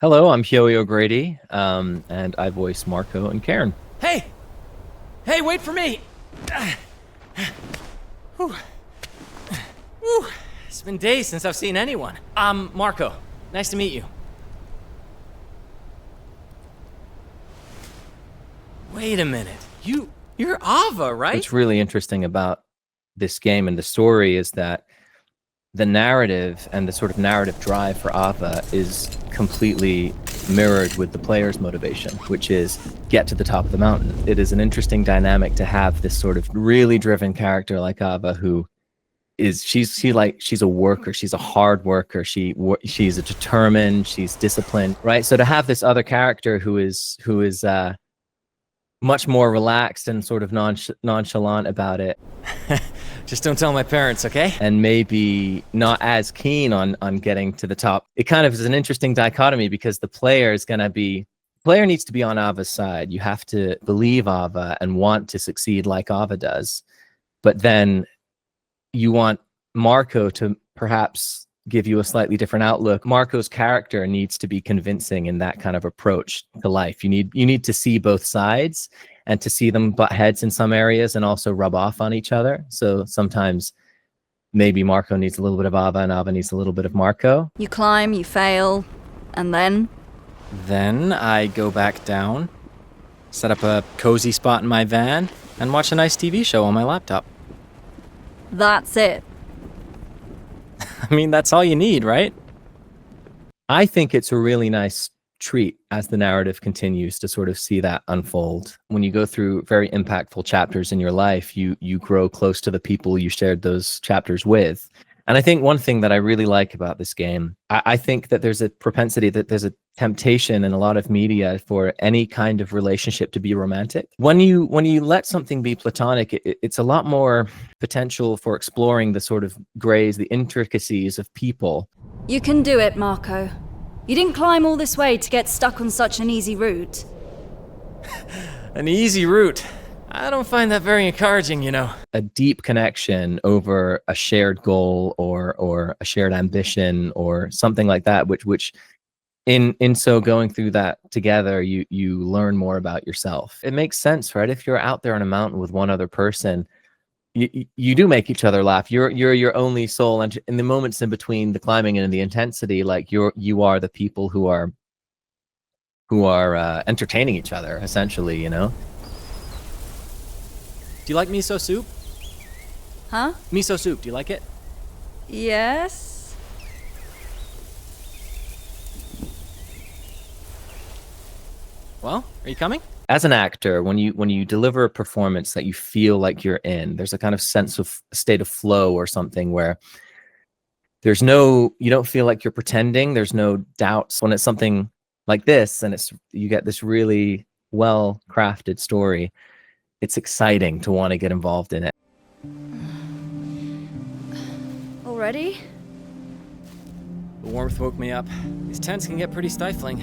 Hello, I'm Hyoie O'Grady, and I voice Marco and Cairn. Hey! Hey, wait for me! Whew. Whew. It's been days since I've seen anyone. I'm Marco. Nice to meet you. Wait a minute. You're Aava, right? What's really interesting about this game and the story is that the narrative and the sort of narrative drive for Aava is completely mirrored with the player's motivation, which is get to the top of the mountain. It is an interesting dynamic to have this sort of really driven character like Aava, who is she's a worker, she's a hard worker, she's a determined, she's disciplined, right? So to have this other character who is much more relaxed and sort of nonchalant about it. Just don't tell my parents, okay? And maybe not as keen on getting to the top. It kind of is an interesting dichotomy because the player needs to be on Aava's side. You have to believe Aava and want to succeed like Aava does. But then you want Marco to perhaps give you a slightly different outlook. Marco's character needs to be convincing in that kind of approach to life. You need to see both sides and to see them butt heads in some areas and also rub off on each other. So sometimes maybe Marco needs a little bit of Aava and Aava needs a little bit of Marco. You climb, you fail, and then? Then I go back down, set up a cozy spot in my van, and watch a nice TV show on my laptop. That's it. I mean, that's all you need, right? I think it's a really nice treat as the narrative continues to sort of see that unfold. When you go through very impactful chapters in your life, you grow close to the people you shared those chapters with. And I think one thing that I really like about this game, I think that there's a propensity, that there's a temptation in a lot of media for any kind of relationship to be romantic. When you let something be platonic, it's a lot more potential for exploring the sort of grays, the intricacies of people. You can do it, Marco. You didn't climb all this way to get stuck on such an easy route. An easy route. I don't find that very encouraging, you know. A deep connection over a shared goal or a shared ambition or something like that, which in so going through that together, you learn more about yourself. It makes sense, right? If you're out there on a mountain with one other person, you do make each other laugh. You're your only soul, and in the moments in between the climbing and the intensity, like you are the people who are entertaining each other, essentially, you know. Do you like miso soup? Huh? Miso soup, do you like it? Yes? Well, are you coming? As an actor, when you deliver a performance that you feel like you're in, there's a kind of sense of state of flow or something where you don't feel like you're pretending. There's no doubts. When it's something like this and you get this really well crafted story, it's exciting to want to get involved in it. Already? The warmth woke me up. These tents can get pretty stifling.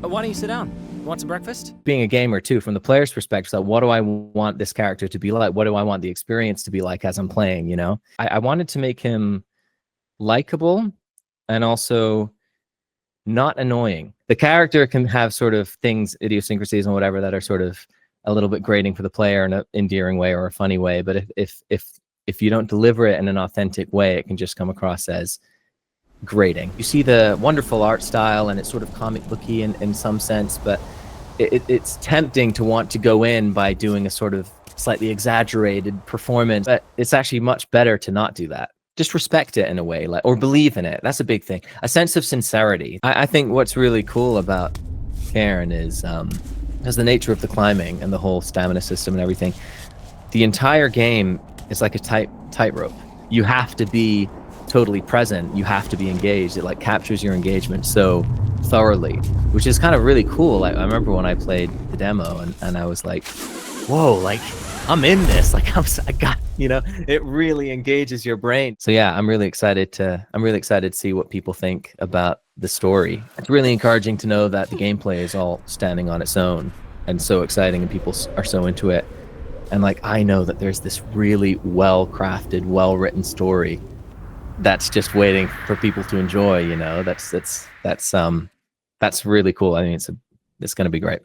Why don't you sit down? You want some breakfast? Being a gamer too, from the player's perspective, like, what do I want this character to be like? What do I want the experience to be like as I'm playing, you know? I wanted to make him likable and also not annoying. The character can have sort of things, idiosyncrasies and whatever, that are sort of a little bit grating for the player in an endearing way or a funny way. But if you don't deliver it in an authentic way, it can just come across as grating. You see the wonderful art style and it's sort of comic booky in some sense, but it's tempting to want to go in by doing a sort of slightly exaggerated performance, but it's actually much better to not do that. Just respect it in a way, or believe in it. That's a big thing. A sense of sincerity. I think what's really cool about Cairn is the nature of the climbing and the whole stamina system and everything. The entire game is like a tightrope. You have to be totally present. You have to be engaged. It like captures your engagement so thoroughly, which is kind of really cool. Like, I remember when I played the demo and I was like, whoa, like I'm in this. Like I got, you know, it really engages your brain. So yeah, I'm really excited to see what people think about the story. It's really encouraging to know that the gameplay is all standing on its own and so exciting and people are so into it. And like, I know that there's this really well-crafted, well-written story that's just waiting for people to enjoy, you know. That's that's really cool. I mean, it's going to be great.